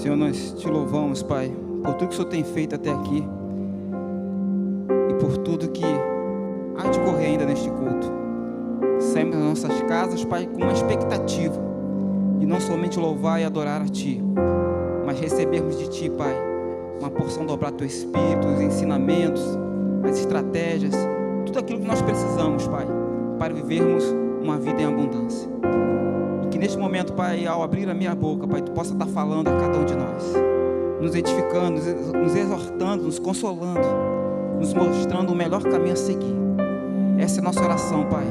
Senhor, nós te louvamos, Pai, por tudo que o Senhor tem feito até aqui e por tudo que há de correr ainda neste culto. Saímos das nossas casas, Pai, com uma expectativa de não somente louvar e adorar a Ti, mas recebermos de Ti, Pai, uma porção dobrada do Teu Espírito, os ensinamentos, as estratégias, tudo aquilo que nós precisamos, Pai, para vivermos uma vida em abundância. E que neste momento, Pai, ao abrir a minha boca, Pai, Tu possa estar falando a cada um de nós, nos edificando, nos exortando, nos consolando, nos mostrando o melhor caminho a seguir. Essa é a nossa oração, Pai,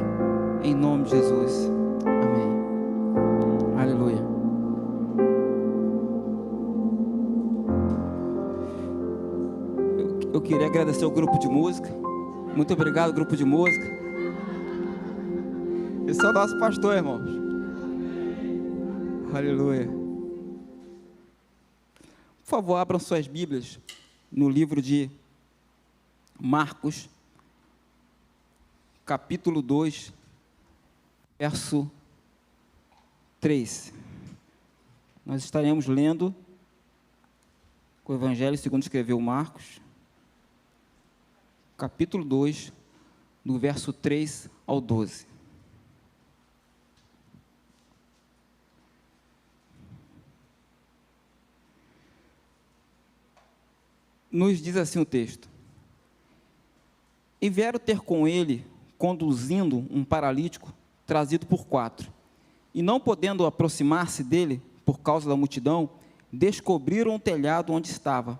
em nome de Jesus. Amém. Aleluia. Eu queria agradecer ao grupo de música. Muito obrigado, grupo de música. Esse é o nosso pastor, irmãos. Aleluia. Por favor, abram suas Bíblias no livro de Marcos, capítulo 2, verso 3. Nós estaremos lendo o Evangelho segundo escreveu Marcos, capítulo 2, do verso 3 ao 12. Nos diz assim o texto: e vieram ter com ele, conduzindo um paralítico, trazido por 4, e não podendo aproximar-se dele, por causa da multidão, descobriram o telhado onde estava,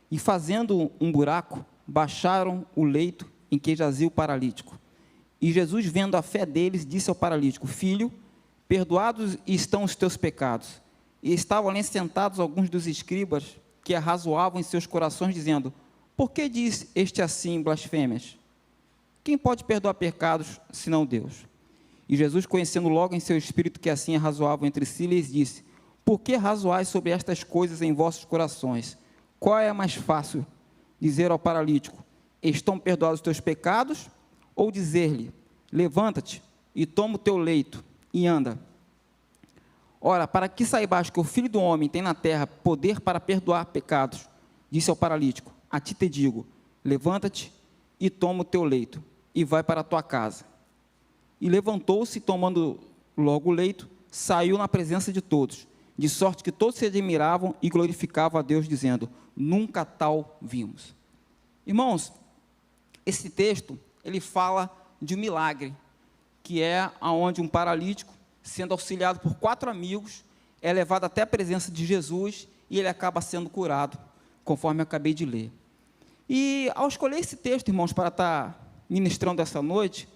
e fazendo um buraco, baixaram o leito em que jazia o paralítico. E Jesus, vendo a fé deles, disse ao paralítico: filho, perdoados estão os teus pecados. E estavam ali sentados alguns dos escribas, que arrazoavam em seus corações, dizendo: por que diz este assim blasfêmias? Quem pode perdoar pecados, senão Deus? E Jesus, conhecendo logo em seu espírito que assim arrazoavam entre si, lhes disse: por que arrazoais sobre estas coisas em vossos corações? Qual é mais fácil, dizer ao paralítico: estão perdoados os teus pecados? Ou dizer-lhe: levanta-te e toma o teu leito e anda? Ora, para que saibas que o Filho do Homem tem na terra poder para perdoar pecados, disse ao paralítico: a ti te digo, levanta-te e toma o teu leito, e vai para a tua casa. E levantou-se, tomando logo o leito, saiu na presença de todos, de sorte que todos se admiravam e glorificavam a Deus, dizendo: nunca tal vimos. Irmãos, esse texto, ele fala de um milagre, que é onde um paralítico, sendo auxiliado por 4 amigos, é levado até a presença de Jesus e ele acaba sendo curado, conforme eu acabei de ler. E ao escolher esse texto, irmãos, para estar ministrando essa noite,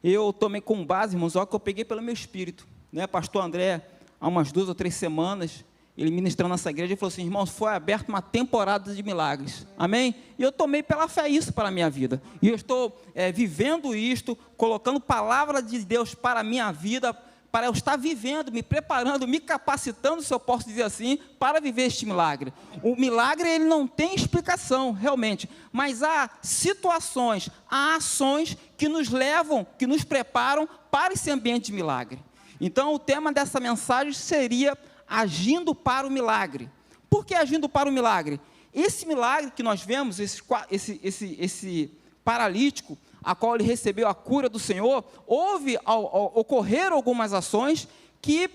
eu tomei como base, irmãos, algo que eu peguei pelo meu espírito, né? Pastor André, há umas 2 ou 3 semanas, ele ministrando nessa igreja, ele falou assim: irmãos, foi aberta uma temporada de milagres, amém? E eu tomei pela fé isso para a minha vida, e eu estou vivendo isto, colocando palavra de Deus para a minha vida, para eu estar vivendo, me preparando, me capacitando, se eu posso dizer assim, para viver este milagre. O milagre, ele não tem explicação, realmente, mas há situações, há ações que nos levam, que nos preparam para esse ambiente de milagre. Então, o tema dessa mensagem seria agindo para o milagre. Por que agindo para o milagre? Esse milagre que nós vemos, esse paralítico, a qual ele recebeu a cura do Senhor, houve, ocorreram algumas ações que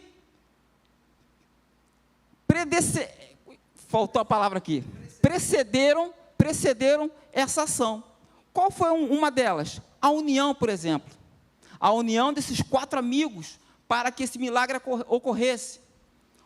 faltou a palavra aqui, precederam essa ação. Qual foi uma delas? A união, por exemplo, a união desses 4 amigos, para que esse milagre ocorresse.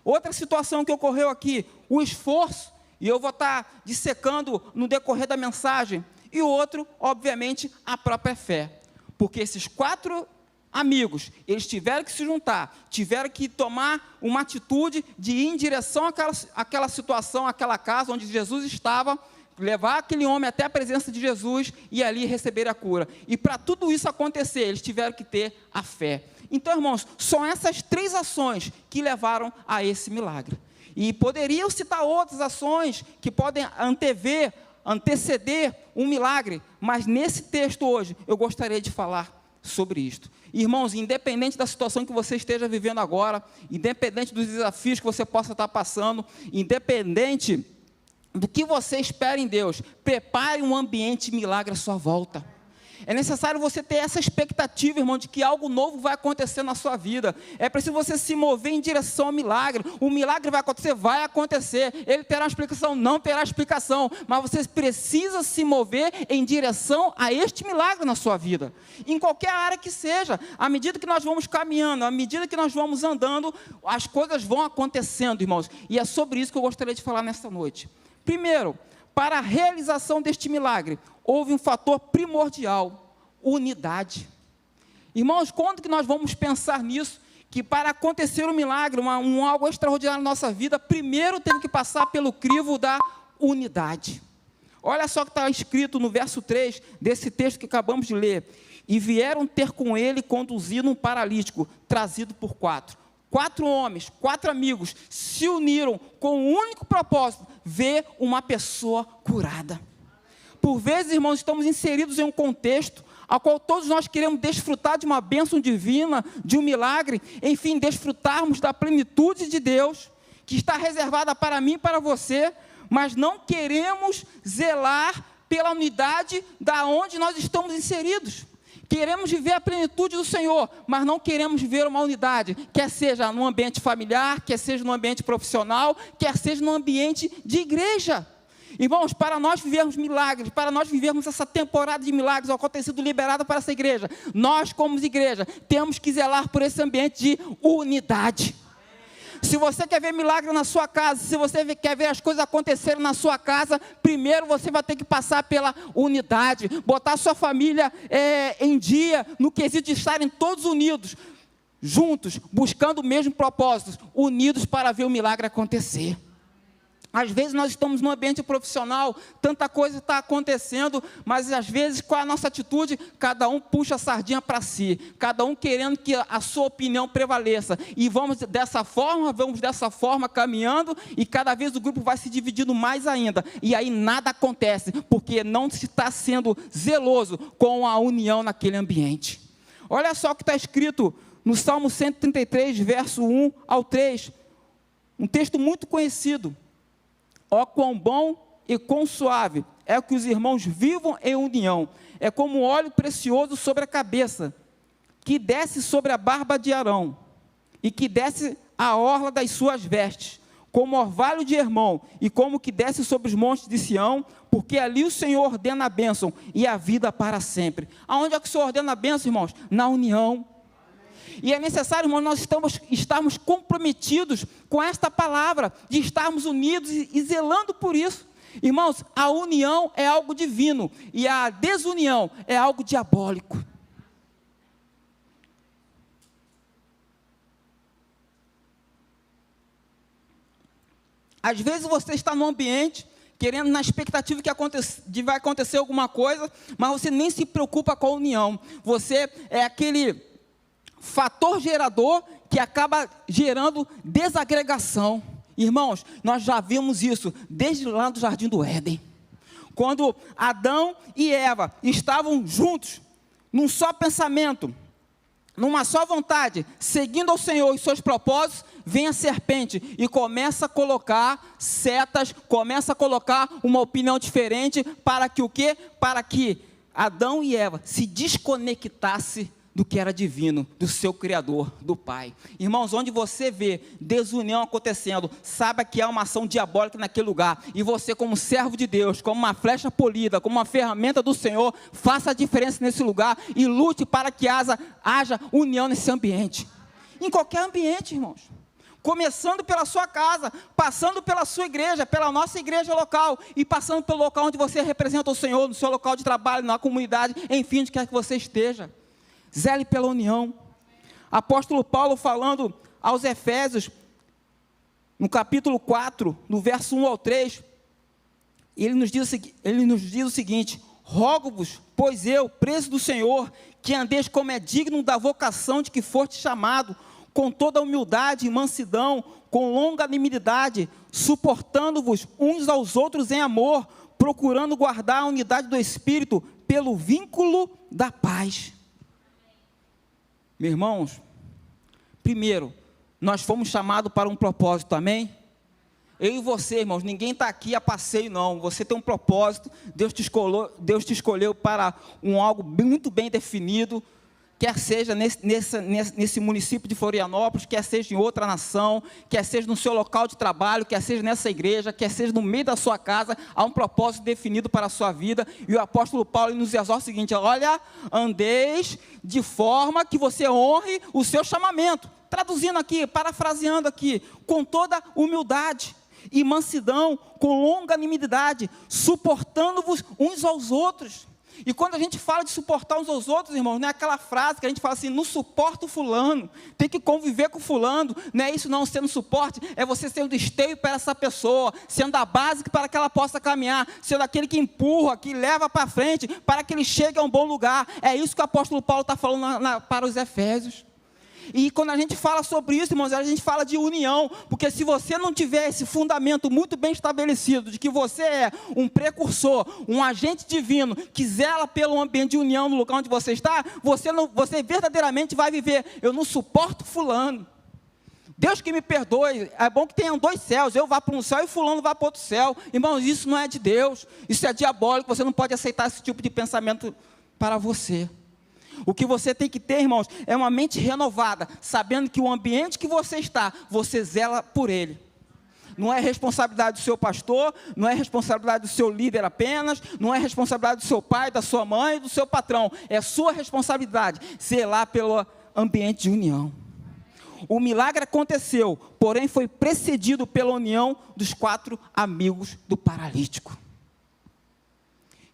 Outra situação que ocorreu aqui, o esforço, e eu vou estar dissecando no decorrer da mensagem. E o outro, obviamente, a própria fé. Porque esses 4 amigos, eles tiveram que se juntar, tiveram que tomar uma atitude de ir em direção àquela situação, àquela casa onde Jesus estava, levar aquele homem até a presença de Jesus e ali receber a cura. E para tudo isso acontecer, eles tiveram que ter a fé. Então, irmãos, são essas 3 ações que levaram a esse milagre. E poderiam citar outras ações que podem anteceder um milagre, mas nesse texto hoje, eu gostaria de falar sobre isto. Irmãos, independente da situação que você esteja vivendo agora, independente dos desafios que você possa estar passando, independente do que você espera em Deus, prepare um ambiente de milagre à sua volta. É necessário você ter essa expectativa, irmão, de que algo novo vai acontecer na sua vida. É preciso você se mover em direção ao milagre. O milagre vai acontecer. Ele terá uma explicação, não terá explicação. Mas você precisa se mover em direção a este milagre na sua vida. Em qualquer área que seja. À medida que nós vamos caminhando, à medida que nós vamos andando, as coisas vão acontecendo, irmãos. E é sobre isso que eu gostaria de falar nesta noite. Primeiro, para a realização deste milagre, houve um fator primordial: unidade. Irmãos, quando que nós vamos pensar nisso? Que para acontecer um milagre, algo extraordinário na nossa vida, primeiro teve que passar pelo crivo da unidade. Olha só o que está escrito no verso 3 desse texto que acabamos de ler. E vieram ter com ele conduzindo um paralítico, trazido por 4. 4 homens, 4 amigos, se uniram com um único propósito: ver uma pessoa curada. Por vezes, irmãos, estamos inseridos em um contexto ao qual todos nós queremos desfrutar de uma bênção divina, de um milagre, enfim, desfrutarmos da plenitude de Deus, que está reservada para mim e para você, mas não queremos zelar pela unidade da onde nós estamos inseridos. Queremos viver a plenitude do Senhor, mas não queremos viver uma unidade, quer seja no ambiente familiar, quer seja no ambiente profissional, quer seja no ambiente de igreja. Irmãos, para nós vivermos milagres, para nós vivermos essa temporada de milagres, ao qual tem sido liberada para essa igreja, nós como igreja temos que zelar por esse ambiente de unidade. Se você quer ver milagre na sua casa, se você quer ver as coisas acontecerem na sua casa, primeiro você vai ter que passar pela unidade, botar a sua família em dia, no quesito de estarem todos unidos, juntos, buscando o mesmo propósito, unidos para ver o milagre acontecer. Às vezes nós estamos no ambiente profissional, tanta coisa está acontecendo, mas às vezes qual é a nossa atitude? Cada um puxa a sardinha para si, cada um querendo que a sua opinião prevaleça, e vamos dessa forma caminhando, e cada vez o grupo vai se dividindo mais ainda, e aí nada acontece, porque não se está sendo zeloso com a união naquele ambiente. Olha só o que está escrito no Salmo 133, verso 1 ao 3, um texto muito conhecido. Ó, quão bom e quão suave é que os irmãos vivam em união. É como óleo precioso sobre a cabeça, que desce sobre a barba de Arão, e que desce a orla das suas vestes, como orvalho de Hermon, e como que desce sobre os montes de Sião, porque ali o Senhor ordena a bênção e a vida para sempre. Aonde é que o Senhor ordena a bênção, irmãos? Na união. E é necessário, irmão, nós estarmos comprometidos com esta palavra, de estarmos unidos e zelando por isso. Irmãos, a união é algo divino, e a desunião é algo diabólico. Às vezes você está num ambiente, querendo na expectativa que vai acontecer alguma coisa, mas você nem se preocupa com a união. Você é aquele fator gerador que acaba gerando desagregação. Irmãos, nós já vimos isso desde lá do Jardim do Éden, quando Adão e Eva estavam juntos, num só pensamento, numa só vontade, seguindo ao Senhor e seus propósitos, vem a serpente e começa a colocar setas, começa a colocar uma opinião diferente, para que o quê? Para que Adão e Eva se desconectassem do que era divino, do seu Criador, do Pai. Irmãos, onde você vê desunião acontecendo, saiba que há uma ação diabólica naquele lugar, e você, como servo de Deus, como uma flecha polida, como uma ferramenta do Senhor, faça a diferença nesse lugar, e lute para que haja união nesse ambiente, em qualquer ambiente, irmãos, começando pela sua casa, passando pela sua igreja, pela nossa igreja local, e passando pelo local onde você representa o Senhor, no seu local de trabalho, na comunidade, enfim, onde quer que você esteja. Zele pela união. Apóstolo Paulo, falando aos Efésios, no capítulo 4, no verso 1 ao 3, ele nos diz o seguinte: rogo-vos, pois eu, preso do Senhor, que andeis como é digno da vocação de que foste chamado, com toda humildade e mansidão, com longanimidade, suportando-vos uns aos outros em amor, procurando guardar a unidade do Espírito pelo vínculo da paz. Meus irmãos, primeiro, nós fomos chamados para um propósito, amém? Eu e você, irmãos, ninguém está aqui a passeio, não. Você tem um propósito, Deus te escolheu para algo muito bem definido, quer seja nesse município de Florianópolis, quer seja em outra nação, quer seja no seu local de trabalho, quer seja nessa igreja, quer seja no meio da sua casa, há um propósito definido para a sua vida. E o apóstolo Paulo nos exorta o seguinte: olha, andeis de forma que você honre o seu chamamento. Traduzindo aqui, parafraseando aqui, com toda humildade e mansidão, com longanimidade, suportando-vos uns aos outros. E quando a gente fala de suportar uns aos outros, irmãos, não é aquela frase que a gente fala assim: não suporta o fulano, tem que conviver com o fulano. Não é isso não, sendo suporte, é você sendo esteio para essa pessoa, sendo a base para que ela possa caminhar, sendo aquele que empurra, que leva para frente, para que ele chegue a um bom lugar. É isso que o apóstolo Paulo está falando para os Efésios. E quando a gente fala sobre isso, irmãos, a gente fala de união, porque se você não tiver esse fundamento muito bem estabelecido, de que você é um precursor, um agente divino, que zela pelo ambiente de união no lugar onde você está, você verdadeiramente vai viver: eu não suporto fulano, Deus que me perdoe, é bom que tenham dois céus, eu vá para um céu e fulano vá para outro céu. Irmãos, isso não é de Deus, isso é diabólico, você não pode aceitar esse tipo de pensamento para você. O que você tem que ter, irmãos, é uma mente renovada, sabendo que o ambiente que você está, você zela por ele. Não é responsabilidade do seu pastor, não é responsabilidade do seu líder apenas, não é responsabilidade do seu pai, da sua mãe, do seu patrão. É sua responsabilidade zelar pelo ambiente de união. O milagre aconteceu, porém foi precedido pela união dos 4 amigos do paralítico.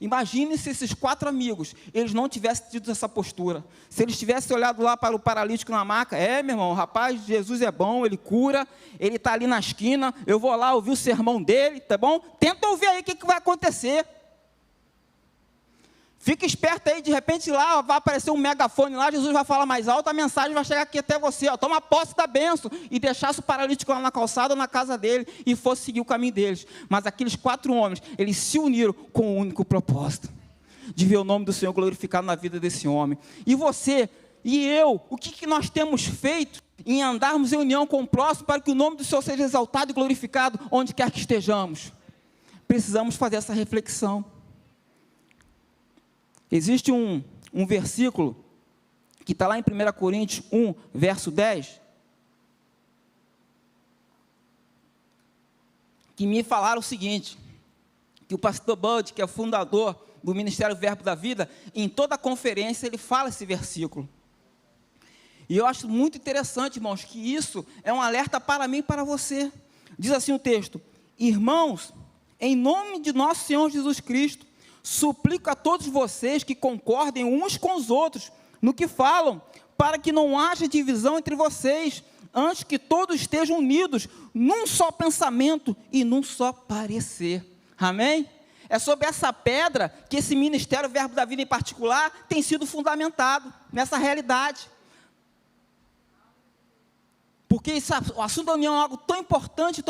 Imagine se esses 4 amigos, eles não tivessem tido essa postura. Se eles tivessem olhado lá para o paralítico na maca: meu irmão, rapaz, Jesus é bom, ele cura, ele está ali na esquina, eu vou lá ouvir o sermão dele, tá bom? Tenta ouvir aí o que vai acontecer. Fica esperto aí, de repente lá vai aparecer um megafone lá, Jesus vai falar mais alto, a mensagem vai chegar aqui até você, ó, toma posse da bênção, e deixasse o paralítico lá na calçada ou na casa dele, e fosse seguir o caminho deles. Mas aqueles 4 homens, eles se uniram com um único propósito, de ver o nome do Senhor glorificado na vida desse homem. E você e eu, o que nós temos feito em andarmos em união com o próximo, para que o nome do Senhor seja exaltado e glorificado, onde quer que estejamos? Precisamos fazer essa reflexão. Existe um versículo que está lá em 1 Coríntios 1, verso 10, que me falaram o seguinte, que o pastor Bud, que é fundador do Ministério Verbo da Vida, em toda a conferência ele fala esse versículo. E eu acho muito interessante, irmãos, que isso é um alerta para mim e para você. Diz assim o texto: irmãos, em nome de nosso Senhor Jesus Cristo, suplico a todos vocês que concordem uns com os outros no que falam, para que não haja divisão entre vocês, antes que todos estejam unidos num só pensamento e num só parecer. Amém? É sobre essa pedra que esse Ministério Verbo da Vida em particular tem sido fundamentado, nessa realidade. Porque o assunto da união é algo tão importante,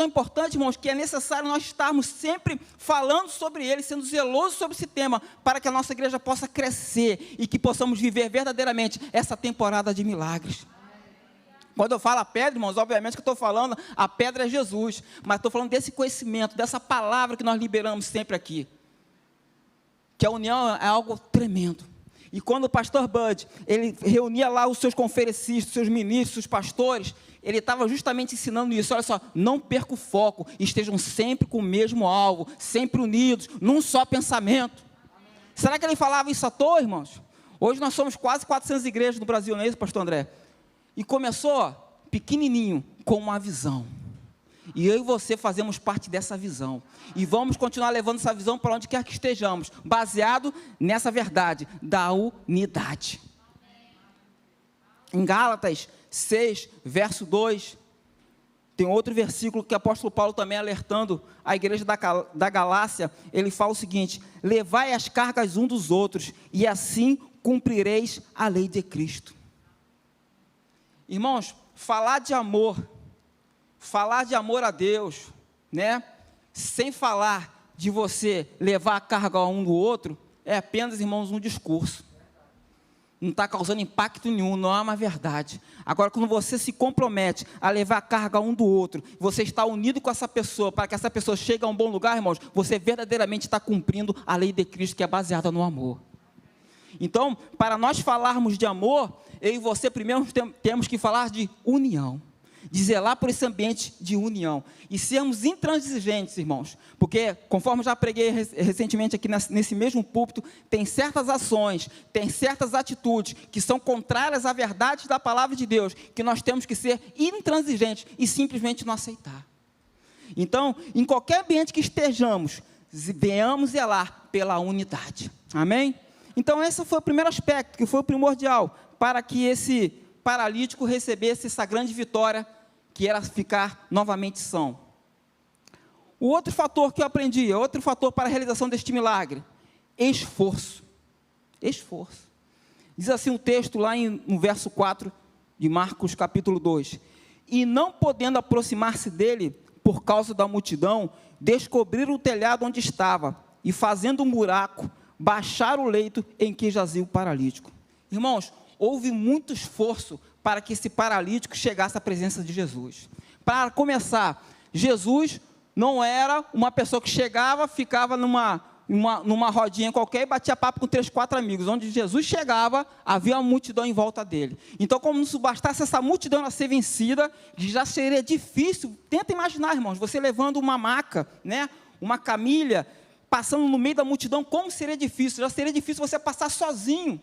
irmãos, que é necessário nós estarmos sempre falando sobre ele, sendo zelosos sobre esse tema, para que a nossa igreja possa crescer e que possamos viver verdadeiramente essa temporada de milagres. Quando eu falo a pedra, irmãos, obviamente que eu estou falando, a pedra é Jesus, mas estou falando desse conhecimento, dessa palavra que nós liberamos sempre aqui, que a união é algo tremendo. E quando o pastor Bud, ele reunia lá os seus conferencistas, seus ministros, os pastores, ele estava justamente ensinando isso. Olha só, não perca o foco, estejam sempre com o mesmo alvo, sempre unidos, num só pensamento. Amém. Será que ele falava isso à toa, irmãos? Hoje nós somos quase 400 igrejas no Brasil, não é isso, pastor André? E começou pequenininho, com uma visão. E eu e você fazemos parte dessa visão. E vamos continuar levando essa visão para onde quer que estejamos, baseado nessa verdade da unidade. Em Gálatas 6, verso 2, tem outro versículo que o apóstolo Paulo também alertando a igreja da Galácia. Ele fala o seguinte: levai as cargas um dos outros, e assim cumprireis a lei de Cristo. Irmãos, falar de amor a Deus, né? Sem falar de você levar a carga um do outro, é apenas, irmãos, um discurso. não está causando impacto nenhum, não é uma verdade. Agora, quando você se compromete a levar a carga um do outro, você está unido com essa pessoa, para que essa pessoa chegue a um bom lugar, irmãos, você verdadeiramente está cumprindo a lei de Cristo, que é baseada no amor. Então, para nós falarmos de amor, eu e você primeiro temos que falar de união, de zelar por esse ambiente de união, e sermos intransigentes, irmãos, porque, conforme eu já preguei recentemente aqui nesse mesmo púlpito, tem certas ações, tem certas atitudes, que são contrárias à verdade da palavra de Deus, que nós temos que ser intransigentes, e simplesmente não aceitar. Então, em qualquer ambiente que estejamos, venhamos zelar pela unidade, amém? Então, esse foi o primeiro aspecto, que foi o primordial, para que esse paralítico recebesse essa grande vitória, que era ficar novamente são. O outro fator que eu aprendi, outro fator para a realização deste milagre, esforço. Esforço. Diz assim um texto lá no verso 4 de Marcos capítulo 2. E não podendo aproximar-se dele, por causa da multidão, descobriram o telhado onde estava, e fazendo um buraco, baixaram o leito em que jazia o paralítico. Irmãos, houve muito esforço para que esse paralítico chegasse à presença de Jesus. Para começar, Jesus não era uma pessoa que chegava, ficava numa rodinha qualquer e batia papo com 3, 4 amigos. Onde Jesus chegava, havia uma multidão em volta dele. Então, como se bastasse essa multidão a ser vencida, já seria difícil. Tenta imaginar, irmãos, você levando uma maca, né, uma camilha, passando no meio da multidão, como seria difícil? Já seria difícil você passar sozinho.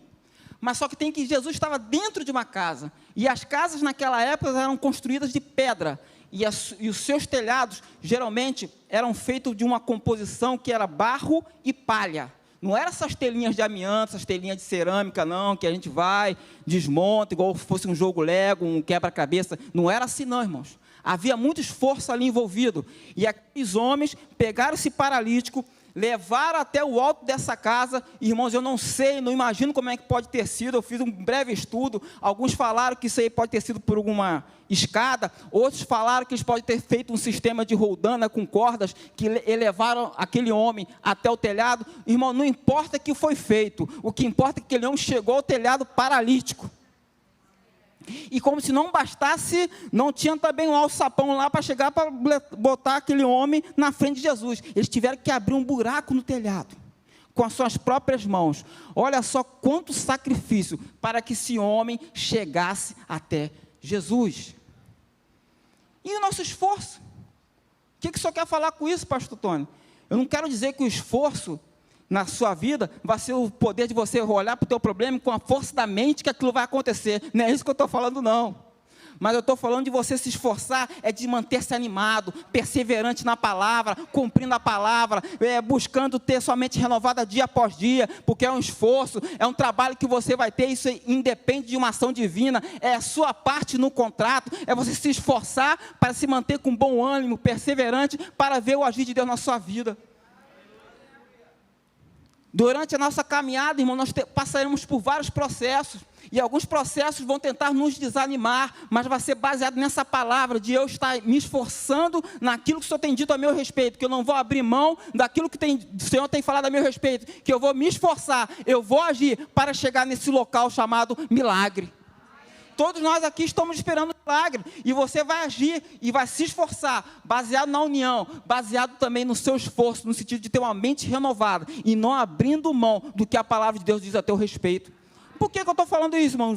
Mas só que tem que Jesus estava dentro de uma casa, e as casas naquela época eram construídas de pedra, e os seus telhados geralmente eram feitos de uma composição que era barro e palha. Não eram essas telinhas de amianto, essas telinhas de cerâmica não, que a gente vai, desmonta, igual se fosse um jogo Lego, um quebra-cabeça. Não era assim não, irmãos. Havia muito esforço ali envolvido, e aqueles homens pegaram esse paralítico, levaram até o alto dessa casa. Irmãos, eu não sei, não imagino como é que pode ter sido. Eu fiz um breve estudo. Alguns falaram que isso aí pode ter sido por alguma escada, outros falaram que eles podem ter feito um sistema de roldana com cordas, que elevaram aquele homem até o telhado. Irmão, não importa o que foi feito, o que importa é que aquele homem chegou ao telhado paralítico. E como se não bastasse, não tinha também um alçapão lá para chegar, para botar aquele homem na frente de Jesus. Eles tiveram que abrir um buraco no telhado, com as suas próprias mãos. Olha só quanto sacrifício, para que esse homem chegasse até Jesus. E o nosso esforço? O que o senhor quer falar com isso, pastor Tony? Eu não quero dizer que o esforço na sua vida vai ser o poder de você olhar para o teu problema com a força da mente que aquilo vai acontecer. Não é isso que eu estou falando, não. Mas eu estou falando de você se esforçar, é de manter-se animado, perseverante na palavra, cumprindo a palavra, buscando ter sua mente renovada dia após dia, porque é um esforço, é um trabalho que você vai ter, isso independe de uma ação divina, é a sua parte no contrato, é você se esforçar para se manter com bom ânimo, perseverante, para ver o agir de Deus na sua vida. Durante a nossa caminhada, irmão, nós passaremos por vários processos, e alguns processos vão tentar nos desanimar, mas vai ser baseado nessa palavra, de eu estar me esforçando naquilo que o Senhor tem dito a meu respeito, que eu não vou abrir mão daquilo que o Senhor tem falado a meu respeito, que eu vou me esforçar, eu vou agir para chegar nesse local chamado milagre. Todos nós aqui estamos esperando um milagre, e você vai agir e vai se esforçar, baseado na união, baseado também no seu esforço, no sentido de ter uma mente renovada, e não abrindo mão do que a palavra de Deus diz a teu respeito. Por que eu estou falando isso, irmão?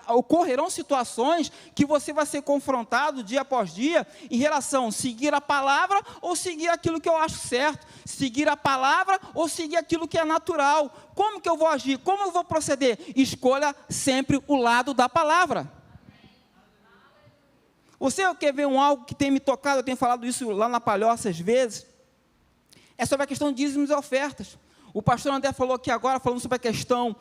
Ocorrerão situações que você vai ser confrontado dia após dia, em relação a seguir a palavra ou seguir aquilo que eu acho certo, seguir a palavra ou seguir aquilo que é natural. Como que eu vou agir? Como eu vou proceder? Escolha sempre o lado da palavra. Você quer ver algo que tem me tocado? Eu tenho falado isso lá na Palhoça às vezes. É sobre a questão de dízimos e ofertas. O pastor André falou aqui agora, falando sobre a questão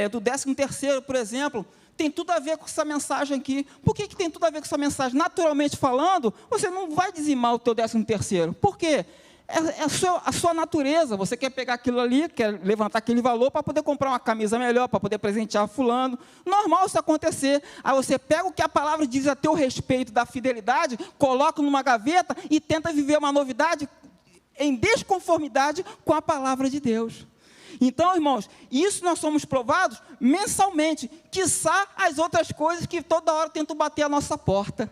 do 13º, por exemplo, tem tudo a ver com essa mensagem aqui. Por que tem tudo a ver com essa mensagem? Naturalmente falando, você não vai dizimar o teu 13º. Por quê? É a sua natureza. Você quer pegar aquilo ali, quer levantar aquele valor para poder comprar uma camisa melhor, para poder presentear fulano. Normal isso acontecer. Aí você pega o que a palavra diz a teu respeito da fidelidade, coloca numa gaveta e tenta viver uma novidade em desconformidade com a palavra de Deus. Então, irmãos, isso nós somos provados mensalmente, quiçá as outras coisas que toda hora tentam bater a nossa porta.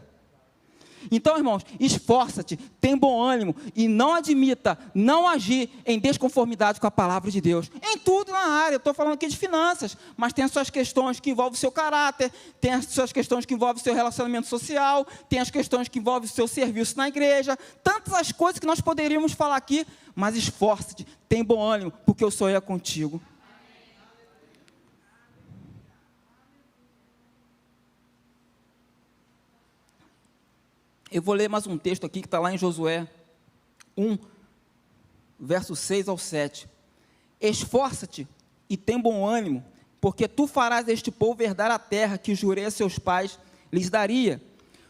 Então, irmãos, esforça-te, tem bom ânimo e não admita não agir em desconformidade com a palavra de Deus. Em tudo na área, estou falando aqui de finanças, mas tem as suas questões que envolvem o seu caráter, tem as suas questões que envolvem o seu relacionamento social, tem as questões que envolvem o seu serviço na igreja, tantas as coisas que nós poderíamos falar aqui, mas esforça-te, tem bom ânimo, porque o Senhor é contigo. Eu vou ler mais um texto aqui que está lá em Josué 1, versos 6 ao 7. Esforça-te e tem bom ânimo, porque tu farás este povo herdar a terra que jurei a seus pais lhes daria.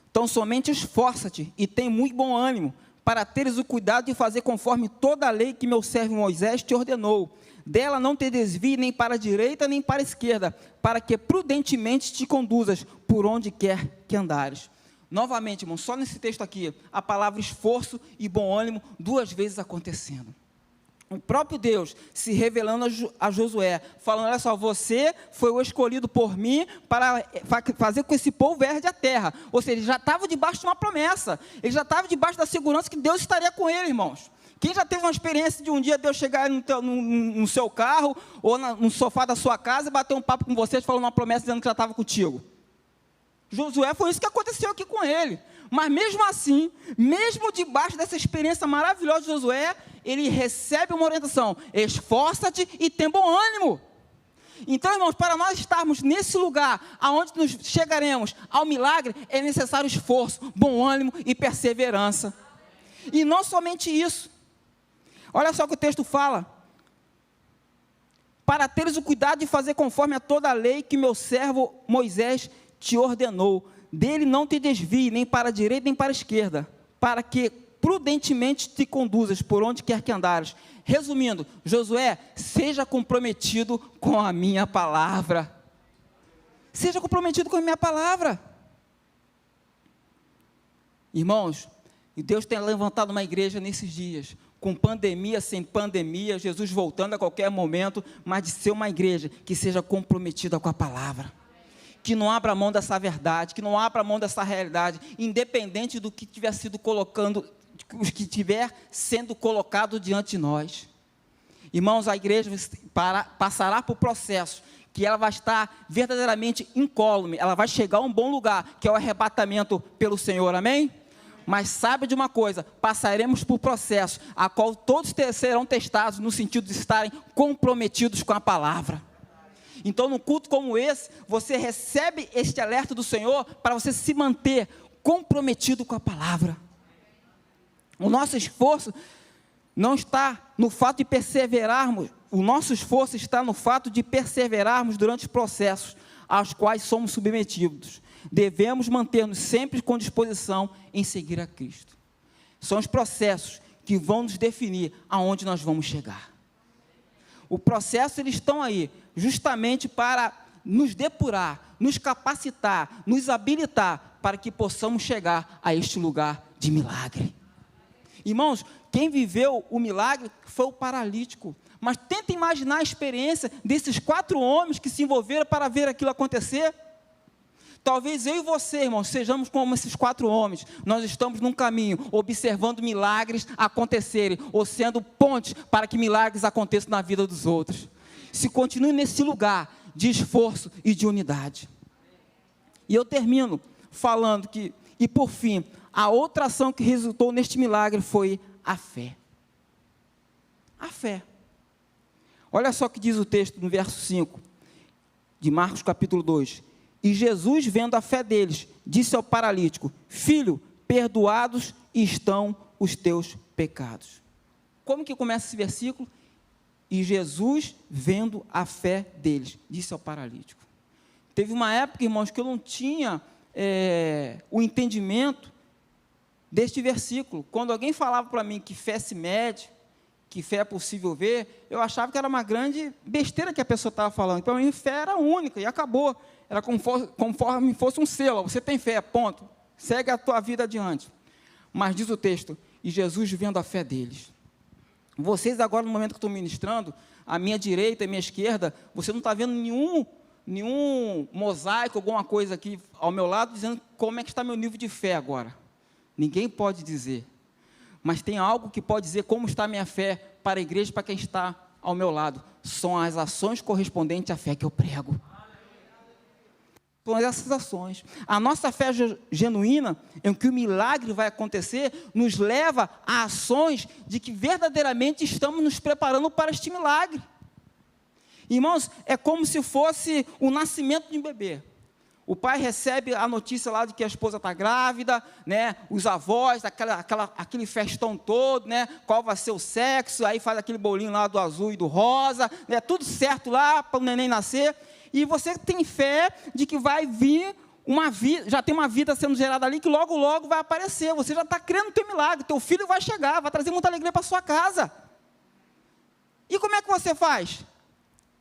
Então somente esforça-te e tem muito bom ânimo, para teres o cuidado de fazer conforme toda a lei que meu servo Moisés te ordenou. Dela não te desvie nem para a direita nem para a esquerda, para que prudentemente te conduzas por onde quer que andares. Novamente, irmão, só nesse texto aqui, a palavra esforço e bom ânimo, 2 vezes acontecendo. O próprio Deus se revelando a Josué, falando, olha só, você foi o escolhido por mim para fazer com que esse povo herde a terra. Ou seja, ele já estava debaixo de uma promessa, ele já estava debaixo da segurança que Deus estaria com ele, irmãos. Quem já teve uma experiência de um dia Deus chegar no seu carro, ou no sofá da sua casa e bater um papo com você, falando uma promessa dizendo que já estava contigo? Josué foi isso que aconteceu aqui com ele, mas mesmo assim, mesmo debaixo dessa experiência maravilhosa de Josué, ele recebe uma orientação, esforça-te e tem bom ânimo. Então, irmãos, para nós estarmos nesse lugar, aonde nos chegaremos ao milagre, é necessário esforço, bom ânimo e perseverança. E não somente isso, olha só o que o texto fala, para teres o cuidado de fazer conforme a toda a lei que meu servo Moisés te ordenou, dele não te desvie nem para a direita nem para a esquerda, para que prudentemente te conduzas por onde quer que andares. Resumindo, Josué, seja comprometido com a minha palavra. Seja comprometido com a minha palavra. Irmãos, e Deus tem levantado uma igreja nesses dias, com pandemia, sem pandemia, Jesus voltando a qualquer momento, mas de ser uma igreja que seja comprometida com a palavra. Que não abra mão dessa verdade, que não abra mão dessa realidade, independente do que tiver sendo colocado diante de nós. Irmãos, a igreja passará por processos, que ela vai estar verdadeiramente incólume, ela vai chegar a um bom lugar, que é o arrebatamento pelo Senhor, amém? Mas sabe de uma coisa, passaremos por processos, a qual todos serão testados, no sentido de estarem comprometidos com a palavra. Então, num culto como esse, você recebe este alerta do Senhor para você se manter comprometido com a palavra. O nosso esforço não está no fato de perseverarmos, o nosso esforço está no fato de perseverarmos durante os processos aos quais somos submetidos. Devemos manter-nos sempre com disposição em seguir a Cristo. São os processos que vão nos definir aonde nós vamos chegar. O processo, eles estão aí, justamente para nos depurar, nos capacitar, nos habilitar, para que possamos chegar a este lugar de milagre. Irmãos, quem viveu o milagre foi o paralítico, mas tenta imaginar a experiência desses 4 homens que se envolveram para ver aquilo acontecer. Talvez eu e você, irmãos, sejamos como esses 4 homens. Nós estamos num caminho, observando milagres acontecerem, ou sendo pontes para que milagres aconteçam na vida dos outros. Se continue nesse lugar de esforço e de unidade. E eu termino falando que, e por fim, a outra ação que resultou neste milagre foi a fé. A fé. Olha só o que diz o texto no verso 5, de Marcos capítulo 2. E Jesus, vendo a fé deles, disse ao paralítico: filho, perdoados estão os teus pecados. Como que começa esse versículo? E Jesus, vendo a fé deles, disse ao paralítico. Teve uma época, irmãos, que eu não tinha o entendimento deste versículo. Quando alguém falava para mim que fé se mede, que fé é possível ver, eu achava que era uma grande besteira que a pessoa estava falando. Para mim, fé era única e acabou. Era conforme fosse um selo. Você tem fé, ponto. Segue a tua vida adiante. Mas diz o texto, e Jesus vendo a fé deles. Vocês agora, no momento que eu estou ministrando, à minha direita e à minha esquerda, você não está vendo nenhum mosaico, alguma coisa aqui ao meu lado, dizendo como é que está meu nível de fé agora. Ninguém pode dizer. Mas tem algo que pode dizer como está a minha fé para a igreja, para quem está ao meu lado. São as ações correspondentes à fé que eu prego. São essas ações. A nossa fé genuína, em que o milagre vai acontecer, nos leva a ações de que verdadeiramente estamos nos preparando para este milagre. Irmãos, é como se fosse o nascimento de um bebê. O pai recebe a notícia lá de que a esposa está grávida, né? Os avós, aquele festão todo, né? Qual vai ser o sexo, aí faz aquele bolinho lá do azul e do rosa, né? Tudo certo lá para o neném nascer. E você tem fé de que vai vir uma vida, já tem uma vida sendo gerada ali, que logo, logo vai aparecer. Você já está crendo no teu milagre, teu filho vai chegar, vai trazer muita alegria para sua casa. E como é que você faz?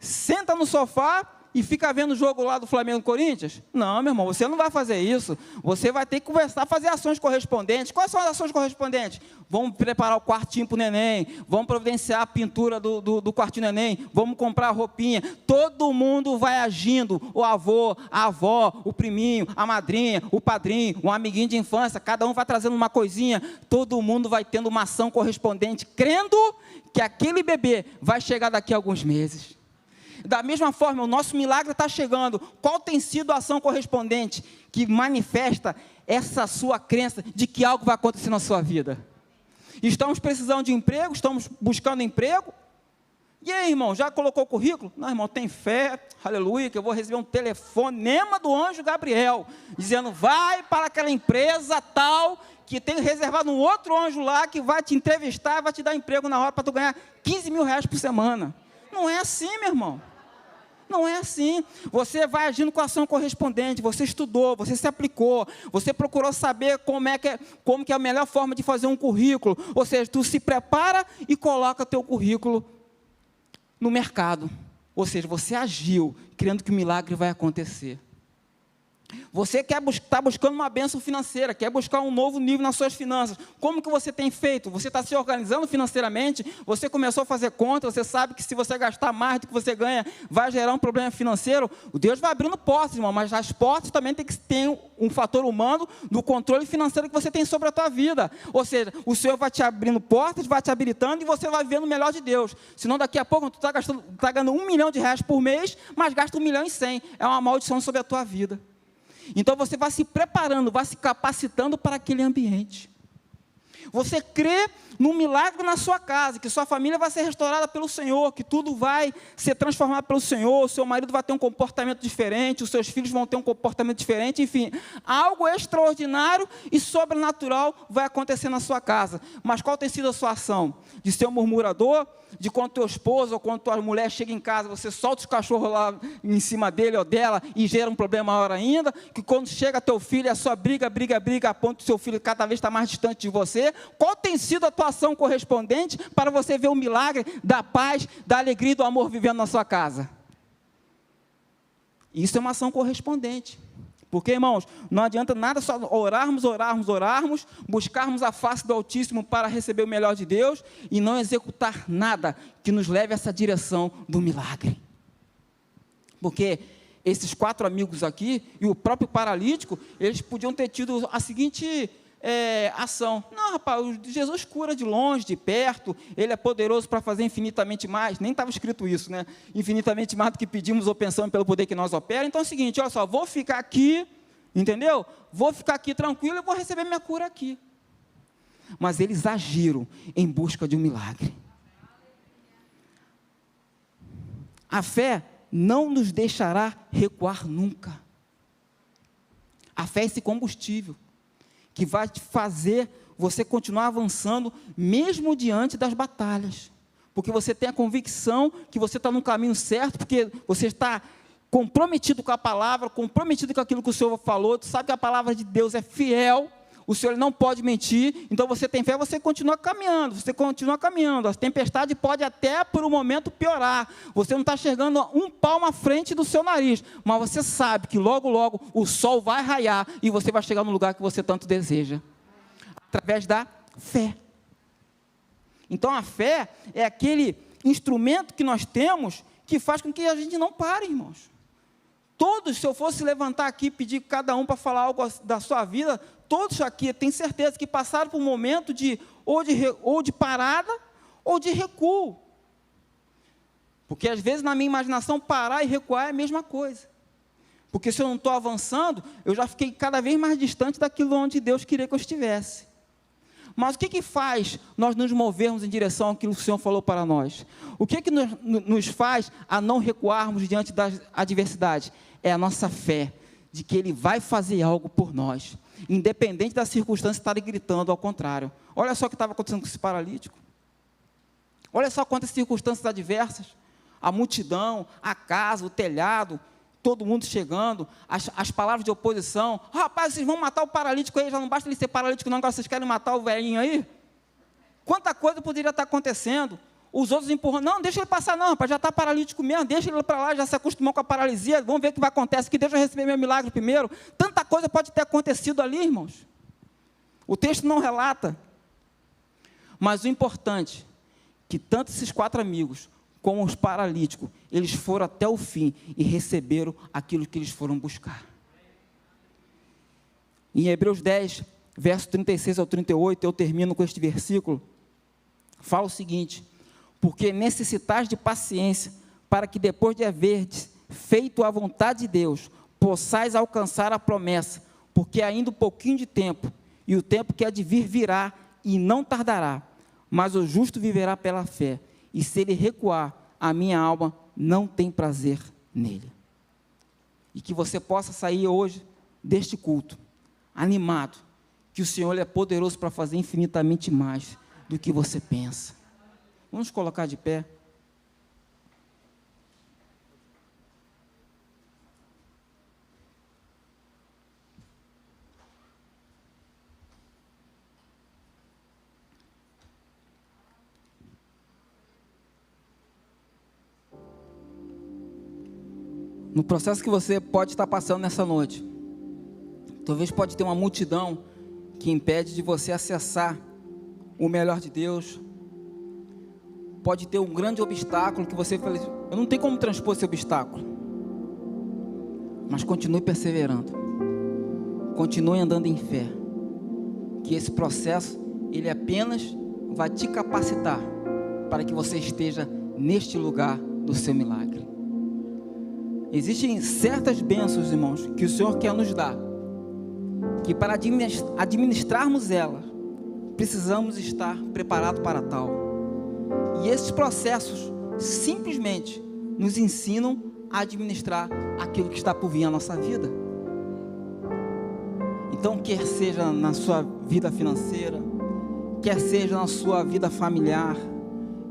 Senta no sofá e fica vendo o jogo lá do Flamengo e Corinthians? Não, meu irmão, você não vai fazer isso. Você vai ter que começar a fazer ações correspondentes. Quais são as ações correspondentes? Vamos preparar o quartinho para o neném, vamos providenciar a pintura do quartinho do neném, vamos comprar a roupinha. Todo mundo vai agindo, o avô, a avó, o priminho, a madrinha, o padrinho, um amiguinho de infância, cada um vai trazendo uma coisinha, todo mundo vai tendo uma ação correspondente, crendo que aquele bebê vai chegar daqui a alguns meses. Da mesma forma, o nosso milagre está chegando. Qual tem sido a ação correspondente que manifesta essa sua crença de que algo vai acontecer na sua vida? Estamos precisando de emprego, estamos buscando emprego. E aí, irmão, já colocou o currículo? Não, irmão, tem fé, aleluia, que eu vou receber um telefonema do anjo Gabriel, dizendo, vai para aquela empresa tal, que tem reservado um outro anjo lá, que vai te entrevistar, vai te dar emprego na hora, para tu ganhar 15 mil reais por semana. Não é assim, meu irmão. Não é assim. Você vai agindo com a ação correspondente. Você estudou, você se aplicou, você procurou saber como que é a melhor forma de fazer um currículo. Ou seja, tu se prepara e coloca teu currículo no mercado. Ou seja, você agiu, crendo que o milagre vai acontecer. Você está buscando uma bênção financeira, quer buscar um novo nível nas suas finanças. Como que você tem feito? Você está se organizando financeiramente? Você começou a fazer conta? Você sabe que se você gastar mais do que você ganha, vai gerar um problema financeiro? O Deus vai abrindo portas, irmão, mas as portas também tem que ter um fator humano do controle financeiro que você tem sobre a tua vida. Ou seja, o Senhor vai te abrindo portas, vai te habilitando e você vai vendo o melhor de Deus. Senão daqui a pouco tu está ganhando R$1 milhão por mês, mas gasta 1.100.000. É uma maldição sobre a tua vida. Então você vai se preparando, vai se capacitando para aquele ambiente. Você crê num milagre na sua casa, que sua família vai ser restaurada pelo Senhor, que tudo vai ser transformado pelo Senhor, o seu marido vai ter um comportamento diferente, os seus filhos vão ter um comportamento diferente, enfim, algo extraordinário e sobrenatural vai acontecer na sua casa. Mas qual tem sido a sua ação? De ser um murmurador? De quando teu esposo ou quando tua mulher chega em casa, você solta os cachorros lá em cima dele ou dela e gera um problema maior ainda, que quando chega teu filho é só briga, a ponto do seu filho cada vez estar mais distante de você. Qual tem sido a tua ação correspondente para você ver o milagre da paz, da alegria e do amor vivendo na sua casa? Isso é uma ação correspondente. Porque, irmãos, não adianta nada só orarmos, buscarmos a face do Altíssimo para receber o melhor de Deus e não executar nada que nos leve a essa direção do milagre. Porque esses 4 amigos aqui e o próprio paralítico, eles podiam ter tido a seguinte ação. Não, rapaz, Jesus cura de longe, de perto, Ele é poderoso para fazer infinitamente mais, nem estava escrito isso, né? Infinitamente mais do que pedimos ou pensamos pelo poder que nós opera. Então é o seguinte, olha só, vou ficar aqui, entendeu? Vou ficar aqui tranquilo e vou receber minha cura aqui. Mas eles agiram em busca de um milagre. A fé não nos deixará recuar nunca. A fé é esse combustível que vai te fazer você continuar avançando, mesmo diante das batalhas. Porque você tem a convicção que você está no caminho certo, porque você está comprometido com a palavra, comprometido com aquilo que o Senhor falou, tu sabe que a palavra de Deus é fiel, o Senhor não pode mentir, então você tem fé, você continua caminhando, a tempestade pode até por um momento piorar, você não está chegando um palmo à frente do seu nariz, mas você sabe que logo, logo o sol vai raiar e você vai chegar no lugar que você tanto deseja, através da fé. Então a fé é aquele instrumento que nós temos que faz com que a gente não pare, irmãos. Todos, se eu fosse levantar aqui e pedir cada um para falar algo da sua vida, todos aqui, tenho certeza que passaram por um momento ou de parada ou de recuo. Porque às vezes na minha imaginação parar e recuar é a mesma coisa. Porque se eu não estou avançando, eu já fiquei cada vez mais distante daquilo onde Deus queria que eu estivesse. Mas o que faz nós nos movermos em direção àquilo que o Senhor falou para nós? O que nos faz a não recuarmos diante das adversidades? É a nossa fé, de que Ele vai fazer algo por nós, independente da circunstância estarem gritando ao contrário. Olha só o que estava acontecendo com esse paralítico. Olha só quantas circunstâncias adversas. A multidão, a casa, o telhado, todo mundo chegando, as palavras de oposição. Rapaz, vocês vão matar o paralítico aí, já não basta ele ser paralítico não, agora vocês querem matar o velhinho aí? Quanta coisa poderia estar acontecendo? Os outros empurrando, não, deixa ele passar não, rapaz, já está paralítico mesmo, deixa ele para lá, já se acostumou com a paralisia, vamos ver o que vai acontecer, que deixa eu receber meu milagre primeiro. Tanta coisa pode ter acontecido ali, irmãos. O texto não relata. Mas o importante, que tanto esses 4 amigos, como os paralíticos, eles foram até o fim e receberam aquilo que eles foram buscar. Em Hebreus 10, verso 36 ao 38, eu termino com este versículo, fala o seguinte: porque necessitais de paciência, para que depois de haverdes feito a vontade de Deus, possais alcançar a promessa, porque ainda um pouquinho de tempo, e o tempo que há de vir virá, e não tardará, mas o justo viverá pela fé, e se ele recuar, a minha alma não tem prazer nele. E que você possa sair hoje deste culto, animado, que o Senhor é poderoso para fazer infinitamente mais do que você pensa. Vamos colocar de pé. No processo que você pode estar passando nessa noite, talvez pode ter uma multidão que impede de você acessar o melhor de Deus. Pode ter um grande obstáculo que você fala, eu não tenho como transpor esse obstáculo. Mas continue perseverando. Continue andando em fé. Que esse processo, ele apenas vai te capacitar para que você esteja neste lugar do seu milagre. Existem certas bênçãos, irmãos, que o Senhor quer nos dar, que para administrarmos elas, precisamos estar preparados para tal. E esses processos, simplesmente, nos ensinam a administrar aquilo que está por vir na nossa vida. Então, quer seja na sua vida financeira, quer seja na sua vida familiar,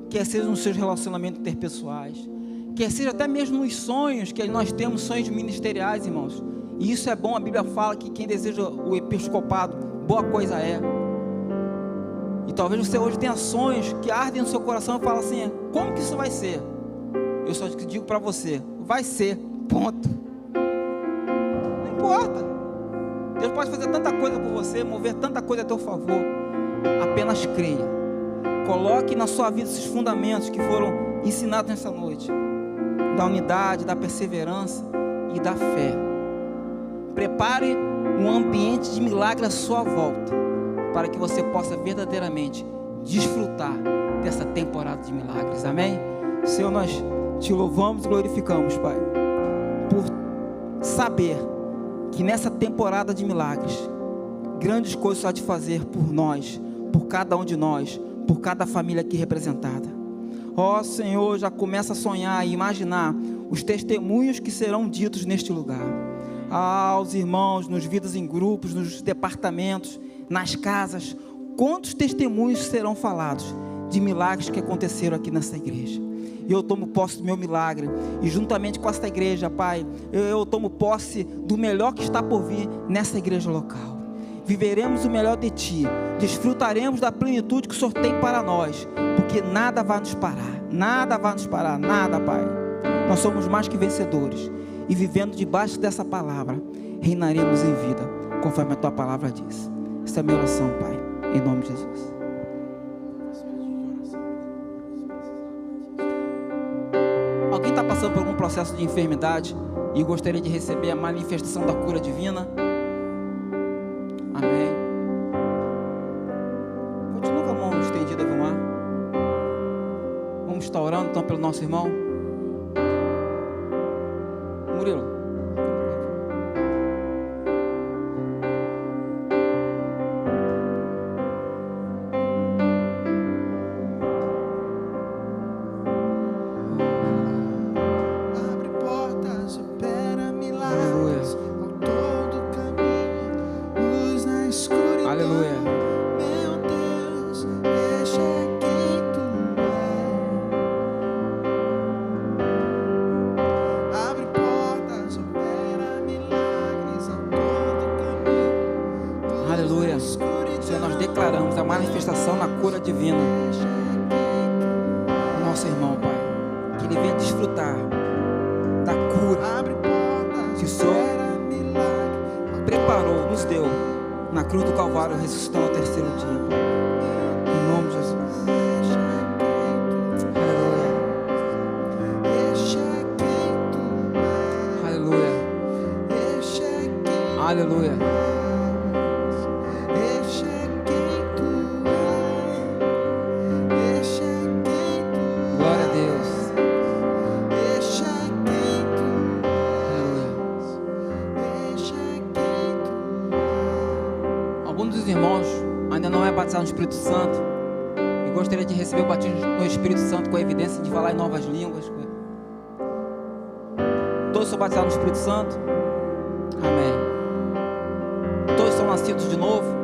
quer seja nos seus relacionamentos interpessoais, quer seja até mesmo nos sonhos, que nós temos sonhos ministeriais, irmãos, e isso é bom. A Bíblia fala que quem deseja o episcopado, boa coisa é. E talvez você hoje tenha sonhos que ardem no seu coração e fala assim, como que isso vai ser? Eu só digo para você, vai ser, ponto. Não importa, Deus pode fazer tanta coisa por você, mover tanta coisa a teu favor, apenas creia, coloque na sua vida esses fundamentos que foram ensinados nessa noite, da unidade, da perseverança e da fé. Prepare um ambiente de milagre à sua volta, para que você possa verdadeiramente desfrutar dessa temporada de milagres, amém? Senhor, nós te louvamos e glorificamos, Pai, por saber que nessa temporada de milagres, grandes coisas há de fazer por nós, por cada um de nós, por cada família aqui representada. Ó Senhor, já começa a sonhar e imaginar os testemunhos que serão ditos neste lugar. Aos irmãos, nos vidas em grupos, nos departamentos, nas casas, quantos testemunhos serão falados de milagres que aconteceram aqui nessa igreja. E eu tomo posse do meu milagre, e juntamente com esta igreja, Pai, eu tomo posse do melhor que está por vir nessa igreja local. Viveremos o melhor de Ti, desfrutaremos da plenitude que o Senhor tem para nós, porque nada vai nos parar, nada vai nos parar, nada, Pai. Nós somos mais que vencedores, e vivendo debaixo dessa palavra, reinaremos em vida, conforme a Tua palavra diz. Essa é a minha oração, Pai, em nome de Jesus. processo de enfermidade e gostaria de receber a manifestação da cura divina. Amém. Continua com a mão estendida, Vilmar. Vamos estar orando então pelo nosso irmão Murilo. Aleluia. Senhor, nós declaramos a manifestação na cura divina do nosso irmão, Pai. Que ele venha desfrutar da cura que o Senhor preparou, nos deu na cruz do Calvário, ressuscitando ao terceiro dia, Pai. Em nome de Jesus. Aleluia. Aleluia. Aleluia. No Espírito Santo e gostaria de receber o batismo no Espírito Santo com a evidência de falar em novas línguas. Todos são batizados no Espírito Santo? Amém. Todos são nascidos de novo?